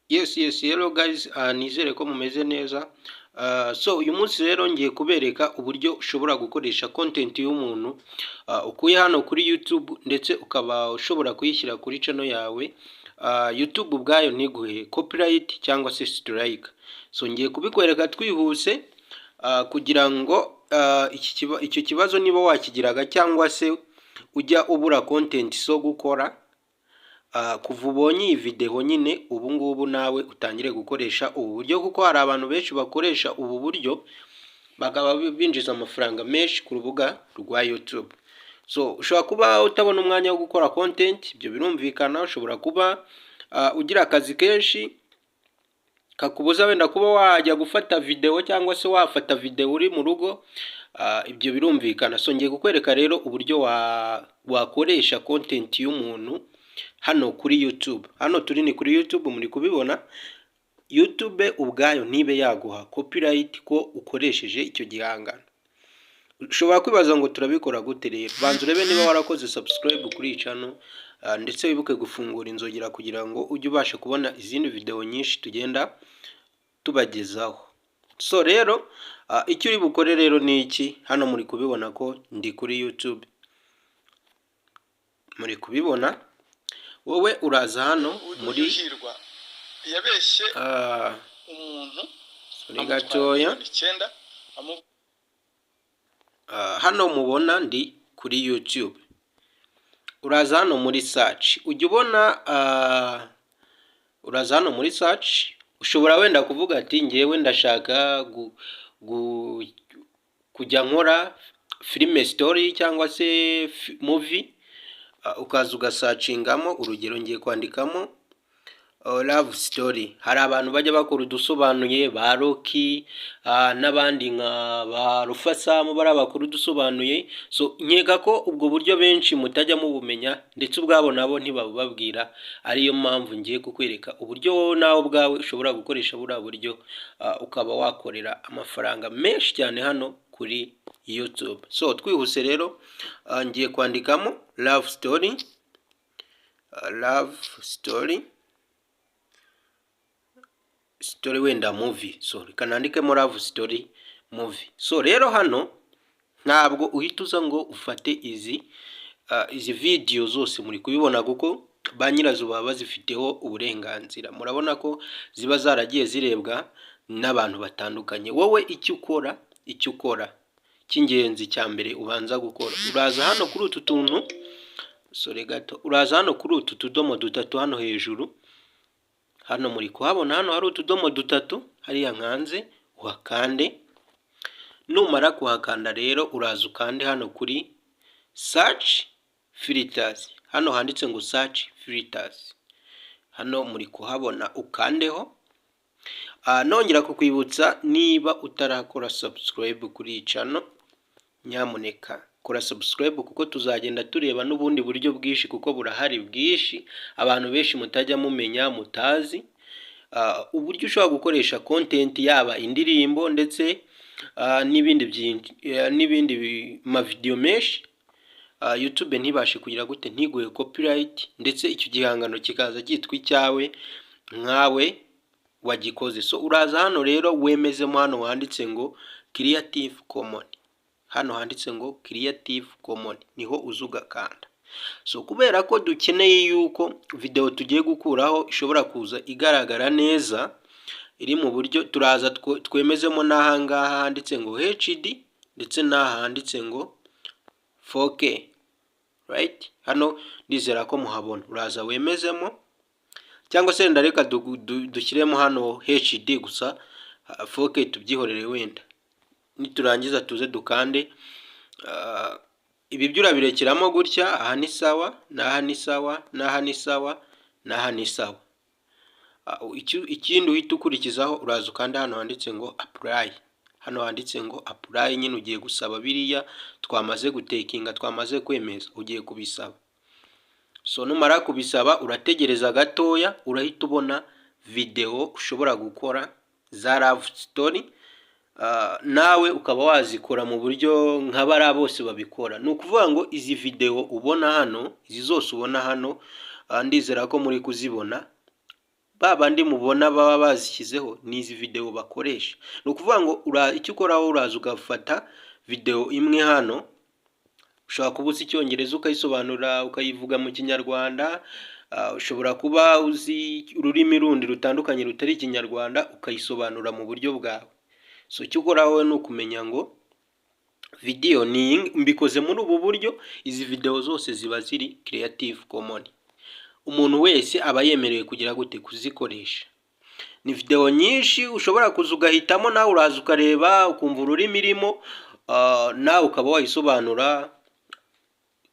Yes, hello guys, nizere ko mumeze neza. So uyu munsi rero ngiye kubereka uburyo ushobora gukoresha content y'umuntu ukuye hano kuri YouTube ndetse ukaba ushobora kuyishyira kuri channel yawe. YouTube ubwayo ntiguhe copyright cyangwa se strike. So ngiye kubikwereka twihuse kugira ngo icyo kibazo niba wakigiraga cyangwa se ujya ubura content so gukora kuva ubonye iyi video nyine ubu ngubu nawe utangire gukoresha ubu buryo, kuko hari abantu benshi bakoresha ubu buryo bakaba binjiza amafaranga menshi ku rubuga rwa YouTube. So ushobora kuba utabona umwanya wo gukora content, ibyo birumvikana. Ushobora kuba ugira akazi kenshi kakubuza wenda kuba wajya gufata video cyangwa se wafata video uri mu rugo, ibyo birumvikana. So ngiye kukwereka rero uburyo wakoresha content y'umuntu hano kuri YouTube. Hano turi ni kuri YouTube, muri kubibona. YouTube ubwayo ntibe yaguha copyright ko ukoresheje icyo gihangano. Ushobora kwibaza ngo turabikora gute rero? Banza urebe niba warakoze subscribe kuri iyi channel, ndetse wibuke gufungura inzogera kugira ngo ujye ubasha kubona izindi video nyinshi tugenda tubagezaho. So rero icyo uri bukore rero ni iki? Hano muri kubibona ko ndi kuri YouTube, muri kubibona. Wowe uraza hano muri yabeshye umuntu muri gatoya, hano mubona ndi kuri YouTube. Uraza hano muri search, ujya ubona uraza hano muri search. Ushobora wenda kuvuga ati ngewe ndashaka kujya nkora film story cyangwa se movie, ukaza ugasacingamo. Urugero ngiye kwandikamo love story. Hari abantu bajya bakora udusobanuye ba Rocky n'abandi nka ba Rufasamu bari abakuru udusobanuye. So nkeka ko ubwo buryo benshi mutajya mubumenya ndetse ubwabo nabo ntibababwira, ariyo mpamvu ngiye kukwereka uburyo wowe nawe ubwawe ushobora gukoresha buriya buryo ukaba wakorera amafaranga menshi cyane hano kuri YouTube. So twihuse rero, ngiye kwandikamo love story, story wenda movie. So reka nandikemo love story movie. So rero hano ntabwo uhita uza ngo ufate izi video zose, muri kubibona kuko ba nyirazo baba bazifiteho uburenganzira. Murabona ko ziba zaragiye zirebwa n'abantu batandukanye. Wowe icyo ukora cy'ingenzi cya mbere ubanza gukora, uraza hano kuri utu tuntu, uraza hano kuri utu tudomo dutatu hano hejuru. Hano muri kuhabona hano hari utudomo dutatu hariya nkanze uhakande. Numara kuhakanda rero uraza ukande hano kuri search filters. Hano handitse ngo search filters, hano muri kuhabona ukandeho. Nongera kukwibutsa, niba utarakora subscribe kuri iyi channel, nyamuneka kora subscribe kuko tuzagenda tureba n'ubundi buryo bwinshi, kuko burahari bwinshi abantu benshi mutajya mumenya mutazi. Uburyo ushobora gukoresha content yaba indirimbo ndetse n'ibindi ma video menshi, YouTube ntibashe kugira gute ntiguhe copyright, ndetse icyo gihangano kikaza cyitwa icyawe nkawe wagikoze. So uraza hano rero wemezemo hano handitse ngo Creative Commons. Hano handitse ngo Creative Commons niho uzugakanda. So kubera ko dukeneye yuko video tugiye gukuraho ishobora kuza igaragara neza iri mu buryo, turaza twemezemo n'ahangaha handitse ngo HD ndetse n'aha handitse ngo 4K, right? Hano ndizera ko muhabona. Uraza wemezemo, cyangwa se ndareka dushyiremo hano HD gusa, 4K tubyihorere wenda. Niturangiza tuze dukande. Ibi byo urabirekeramo gutya, aha ni sawa, n'aha ni sawa, n'aha ni sawa, n'aha ni sawa. Ikindi uhita ukurikizaho, uraza ukanda hano handitse ngo apply. Hano handitse ngo apply, nyine ugiye gusaba biriya twamaze gutekinga, twamaze kwemeza, ugiye kubisaba. So numara kubisaba urategereza gatoya, urahita ubona video ushobora gukora za love story, nawe ukaba wazikora mu buryo nk'abara bose babikora. Ni ukuvuga ngo izi video ubona hano, izi zose ubona hano, ndizera ko muri kuzibona, babandi mubona baba bazishyizeho ni izi video bakoresha. Ni ukuvuga ngo icyo ukoraho uraza ugafata video imwe hano, ushobora kuba uzi icyongereza ukayisobanura ukayivuga mu kinyarwanda, ushobora kuba uzi ururimi rundi rutandukanye rutari ikinyarwanda ukayisobanura mu buryo bwawe. So icyo ukoraho ni ukumenya ngo video ni mbikoze muri ubu buryo, izi video zose ziba ziri Creative Commons. Umuntu wese aba yemerewe kugira gute kuzikoresha. Ni video nyinshi ushobora kuza ugahitamo nawe uraza ukareba ukumva ururimi irimo, nawe ukaba wayisobanura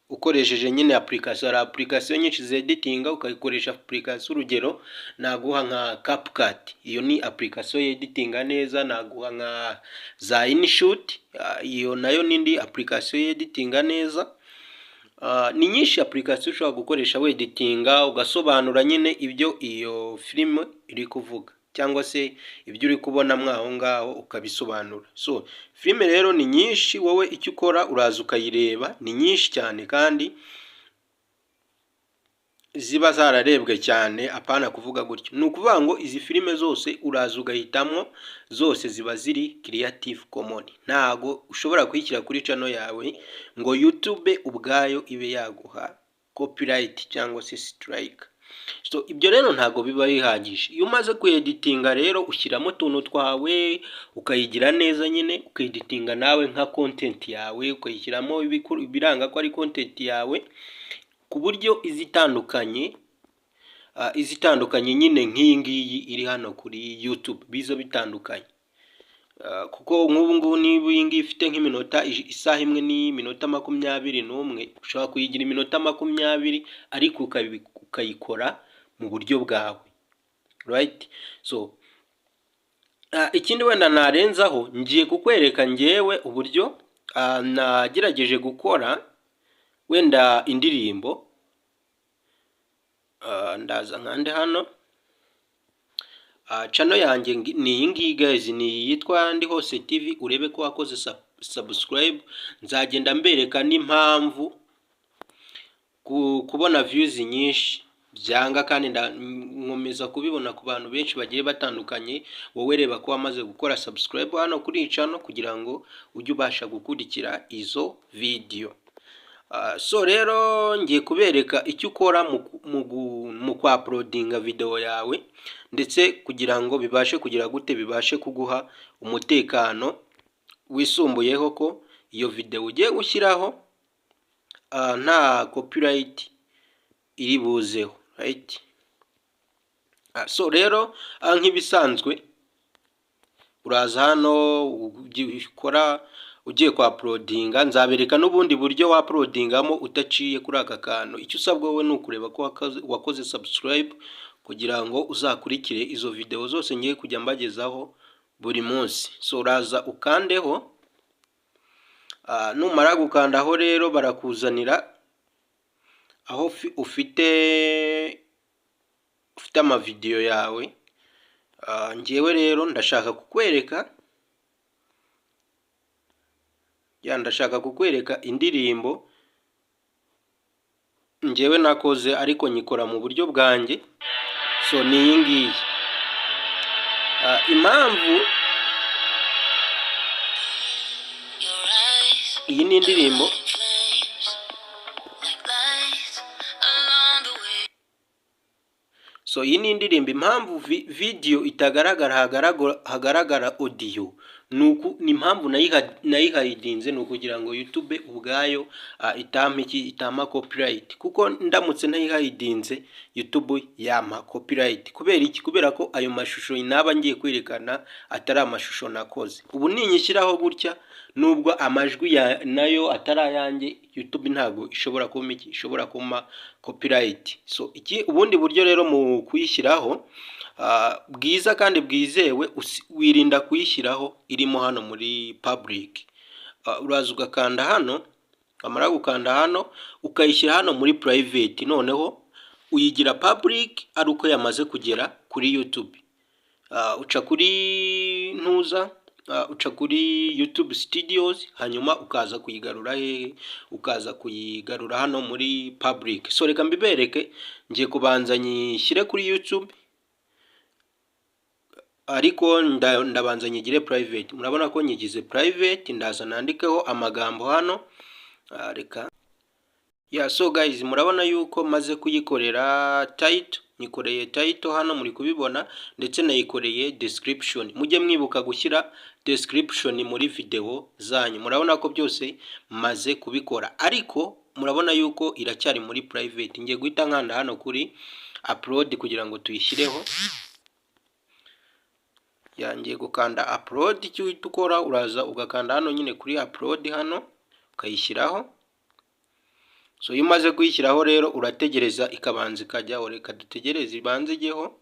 ukoresheje nyine application nyinshi zeditinga, ukayikoresha application. Urugero naguha nka CapCut, iyo ni application yeditinga neza. Naguha nka za InShot, iyo nayo nindi application yeditinga neza. Ni nyinshi application ushobora gukoresha weditinga ugasobanura nyine ibyo iyo film iri kuvuga, cyangwa se ibyo uri kubona mwaho ngaho ukabisobanura. So film rero ni nyinshi, wowe icyo ukora uraza ukayireba, ni nyinshi cyane kandi ziba zararebwe cyane, apana kuvuga gutyo. Ni ukuvuga ngo izi filime zose uraza ugahitamo, zose ziba ziri Creative Commons. Ntago ushobora kuyishyira kuri channel yawe ngo YouTube ubwayo ibe yaguha copyright cyangwa se strike. So ibyo rero ntago biba bihagije. Iyo umaze kueditinga rero ushyiramo tuntu twawe ukayigira neza nyine, ukeditinga nawe nka content yawe, ukayishyiramo ibiranga ko ari content yawe, ku buryo izitandukanye nyine nk'iyi ngiyi iri hano kuri YouTube bizo bitandukanye. Kuko nk'ubu niba iyi ngiyi ifite nk'iminota isaha imwe n'iminota 21, ushobora kuyigira iminota 20 ariko ukayikora mu buryo bwawe, right? So ikindi wenda narenzaho, ngiye kukwereka ngewe uburyo nagerageje gukora wenda indirimbo. Ndaza nkande hano, channel yanjye ni iyi ngiyi guys, ni yitwa Ndihose TV. Urebe ko wakoze subscribe. Nzagenda mbereka n'impamvu kubona views nyinshi byanga, kandi nkomeza kubibona ku bantu benshi bagiye batandukanye. Wowe reba ko wamaze gukora subscribe hano kuri iyi channel kugira ngo ujye ubasha gukurikira izo video. So rero ngiye kubereka icyo ukora mu kwa uploadinga video yawe, ndetse kugira ngo bibashe kugira gute, bibashe kuguha umutekano wisumbuyeho ko iyo video ugiye gushyiraho nta copyright iri buzeho, right? So rero nk'ibisanzwe uraza hano ugiye kwa uploadinga. Nzabereka n'ubundi buryo wa uploadingamo utaciye kuri aka kantu. Icyo usabwa wowe ni ukureba ko wakoze subscribe kugira ngo uzakurikire izo video zose ngiye kujya mbagezaho buri munsi. So uraza ukandeho, numara gukandaho rero barakuzanira aho ufite amavideo yawe. Ngewe rero ndashaka kukwereka indirimbo ngewe nakoze ariko nyikora mu buryo bwanjye. So ni iyi ngiyi. Impamvu iyi ni indirimbo impamvu video itagaragara hagaragara audio ni impamvu nayihayidinze, ni ukugira ngo YouTube ubwayo itama copyright. Kuko ndamutse nayihayidinze YouTube yama copyright. Kubera iki? Kubera ko ayo mashusho naba ngiye kwerekana atari amashusho nakoze. Ubu ninyishyiraho gutya, nubwo amajwi nayo atarayanjye, YouTube ntago ishobora kuma copyright. So ubundi buryo rero mu kuyishyiraho bwiza kandi bwizewe, wirinda kuyishyiraho irimo hano muri public. Uraza ugakanda hano, amara gukanda hano ukayishyira hano muri private, noneho uyigira public ari uko yamaze kugera kuri YouTube. Uca kuri YouTube Studios, hanyuma ukaza kuyigarura hano muri public. So reka mbibereke, ngiye kubanza nyishyire kuri YouTube, ariko ndabanza nyigire private. Murabona ko nyigize private, ndaza nandikeho amagambo hano. Reka so guys, murabona yuko maze kuyikorera title, nikoreye title hano muri kubibona, ndetse nayikoreye description. Mujye mwibuka gushyira description muri video zanyu. Murabona ko byose maze kubikora, ariko murabona yuko iracyari muri private. Ngiye guhita nkanda hano kuri upload kugira ngo tuyishyireho. Yangiye gukanda upload, icyo uhita ukora uraza ugakanda hano nyine kuri upload hano ukayishyiraho. So iyo umaze kuyishyiraho rero urategereza ikabanza ikajyaho. Reka dutegereze ibanze ijyeho.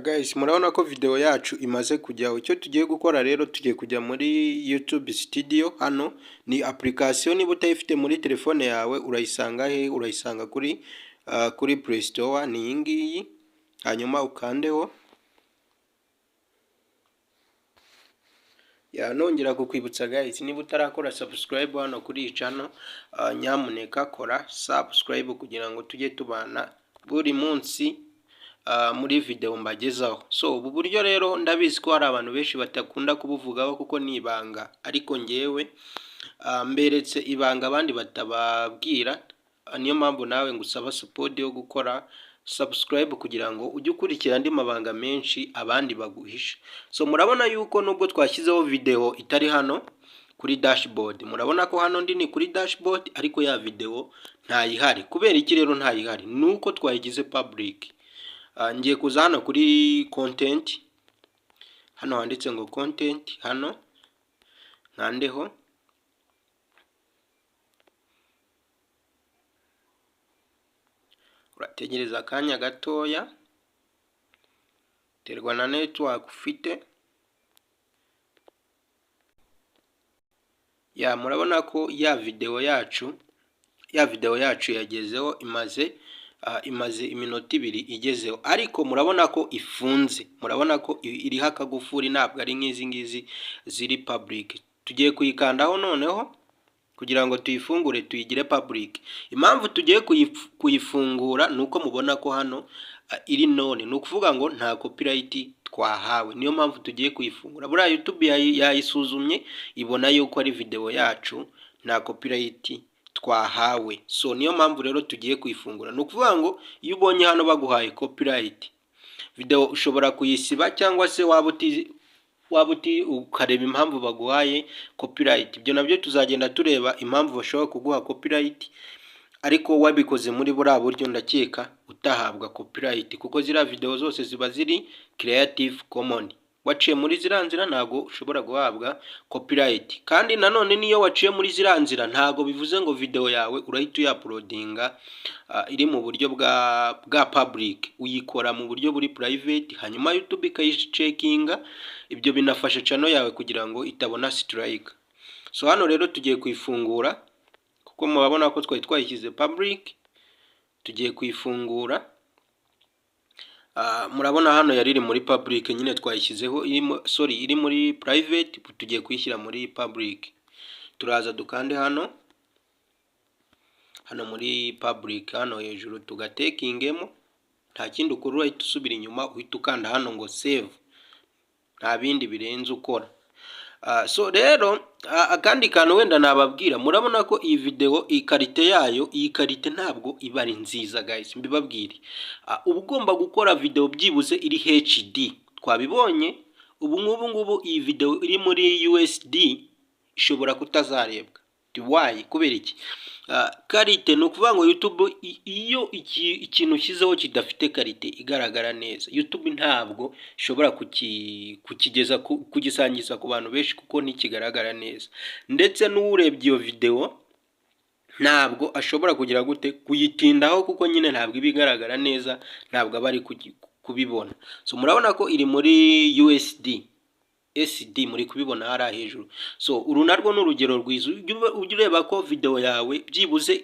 Guys, murabona ko video yacu imaze kujyaho. Icyo tugiye gukora rero, tugiye kujya muri YouTube Studio. Hano ni application, niba utayifite muri telefone yawe urayisanga he? Urayisanga kuri Play Store, ni iyi ngiyi. Hanyuma ukandeho. Nongera kukwibutsa guys, niba utarakora subscribe hano kuri iyi channel, nyamuneka kora subscribe kugira ngo tujye tubana buri munsi muri video mbagezaho. So ubu buryo rero ndabizi ko hari abantu benshi batakunda kubuvugaho kuko ni ibanga, ariko ngewe mberetse ibanga abandi batababwira. Niyo mpamvu nawe ngusaba support yo gukora subscribe kugira ngo ujye ukurikira andi mabanga menshi abandi baguhisha. So murabona yuko nubwo twashyizeho video itari hano kuri dashboard, murabona ko hano ndi ni kuri dashboard, ariko ya video ntayihari. Kubera iki rero ntayihari? Nuko twayigize public. Ngiye kuza hano kuri content, hano handitse ngo content, hano nkandeho. Urategereza akanya gatoya, terwa na network ufite. Murabona ko ya video yacu yagezeho, imaze iminota 2 igezeho, ariko murabona ko ifunze. Murabona ko iriho akagufuri, ntabwo ari nk'izi ngizi ziri public. Tugiye kuyikandaho noneho kugira ngo tuyifungure tuyigire public. Impamvu tugiye kuyifungura nuko mubona ko hano iri none, ni ukuvuga ngo nta copyright twahawe. Niyo mpamvu tugiye kuyifungura. Buriya YouTube yayisuzumye ibona yuko ari video yacu nta copyright twahawe. So niyo mpamvu rero tugiye kuyifungura. Ni ukuvuga ngo iyo ubonye hano baguhaye copyright, video ushobora kuyisiba, cyangwa se waba ukareba impamvu baguhaye copyright. Ibyo nabyo tuzagenda tureba impamvu bashobora kuguha copyright, ariko wabikoze muri buriya buryo ndakeka utahabwa copyright, kuko ziriya video zose ziba ziri Creative Commons. Waciye muri ziriya nzira ntago ushobora guhabwa copyright. Kandi nanone niyo waciye muri ziriya nzira ntago bivuze ngo video yawe urahita uyaploadinga iri mu buryo bwa public. Uyikora mu buryo buri private, hanyuma YouTube ikayicekinga. Ibyo binafasha channel yawe kugira ngo itabona strike. So hano rero tugiye kuyifungura, kuko murabona ko twayishyize public. Tugiye kuyifungura. Murabona hano yari iri muri public, nyine twayishyizeho iri muri private, tugiye kuyishyira muri public. Turaza dukande hano muri public, hano hejuru tugatekingemo. Nta kindi ukora, uhita usubira inyuma, uhita ukanda hano ngo save. Nta bindi birenze ukora. So rero akandi kantu wenda nababwira, murabona ko iyi video ikarite yayo, iyi karite ntabwo iba ari nziza guys, mbibabwire. Uba ugomba gukora video byibuze iri HD. Twabibonye ubu ngubu iyi video iri muri USD ishobora kutazarebwa. Why? Kubera iki? Karite ni ukuvuga ngo YouTube iyo ikintu ushyizeho kidafite karite igaragara neza, YouTube ntabwo ishobora kugisangiza ku bantu benshi, kuko ntikigaragara neza. Ndetse n'urebye iyo video ntabwo ashobora kugira gute kuyitindaho, kuko nyine ntabwo ibigaragara neza, ntabwo abari kubibona. So murabona ko iri muri USD muri kubibona hari hejuru. So uru narwo n'urugero rwiza. Ujye ureba ko video yawe byibuze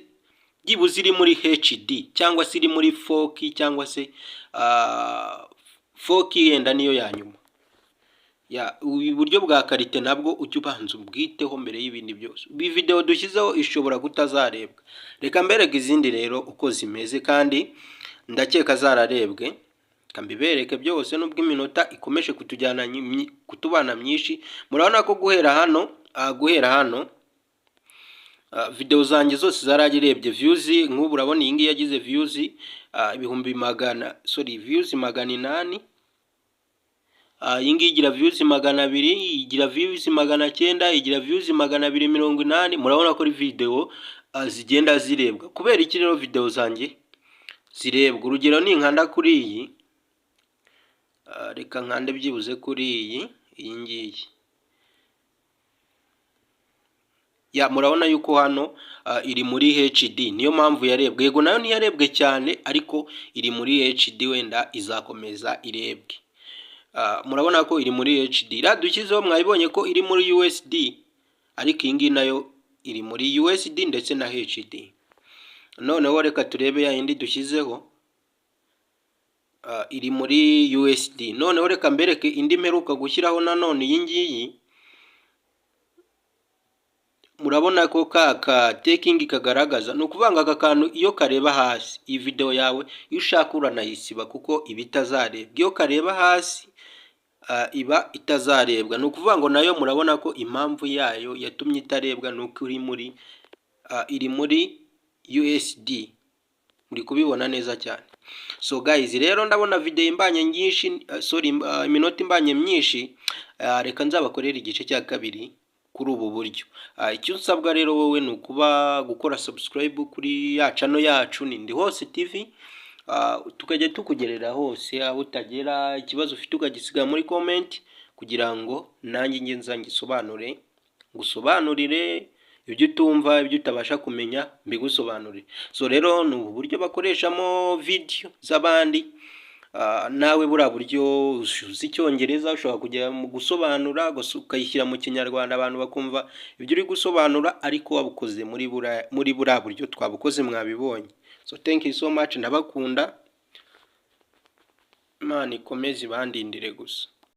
iri muri HD, cyangwa se iri muri 4K, cyangwa se 4K yenda niyo yanyuma. Uburyo bwa karite nabwo ujye ubanza ubwiteho mbere y'ibindi byose. Iyi video dushyizeho ishobora kutazarebwa. Reka mbereke izindi rero uko zimeze, kandi ndakeka zararebwe. reka mbibereke byose nubwo iminota ikomeje kutubana myinshi. Murabona ko guhera hano video zanjye zose zaragirebye views. Nk'ubu urabona iyi ngiyi yagize views ibihumbi views 800. Iyi ngiyi igira views 200, igira views 900, igira views 280. Murabona ko ari video zigenda zirebwa. Kubera iki rero video zanjye zirebwa? Urugero ni nkanda kuri iyi, reka nkande byibuze kuri iyi ngiyi. Murabona yuko hano iri muri HD, niyo mpamvu yarebwe. Yego nayo ntiyarebwe cyane, ariko iri muri HD, wenda izakomeza irebwe. Murabona ko iri muri HD. Dushyizeho mwabibonye ko iri muri USD, ariko iyi ngiyi nayo iri muri USD ndetse na HD. Noneho reka turebe ya yindi dushyizeho, iri muri USD. Noneho reka mbereke indi mperuka gushyiraho nanone iyi ngiyi. Murabona ko ka taking kagaragaza, ni ukuvanga aka kantu iyo kareba hasi, iyi video yawe iyo ushaka uranayisiba kuko iba itazarebwa. Iyo kareba hasi iba itazarebwa, ni ukuvuga ngo nayo murabona ko impamvu yayo yatumye itarebwa nuko iri muri USD. Muri kubibona neza cyane. So guys, rero ndabona video imbanye nyinshi, iminota imbanye myinshi. Reka nzabakorera igice cya kabiri kuri ubu buryo. Icyo nsabwa rero wowe ni ukuba gukora subscribe kuri ya channel yacu ni Ndihose TV, tukajya tukugerera hose aho utagera. Ikibazo ufite ukagisiga muri comment kugira ngo nanjye nge ngusobanurire ibyo utumva, ibyo utabasha kumenya mbigusobanurire. So rero ni ubu buryo bakoreshamo video z'abandi. Nawe buriya buryo uzi Icyongereza ushobora kujya mu gusobanura ukayishyira mu Kinyarwanda abantu bakumva ibyo uri gusobanura, ariko wabukoze muri buriya buryo twabukoze mwabibonye. So thank you so much, ndabakunda. Imana ikomeze ibandindire gusa.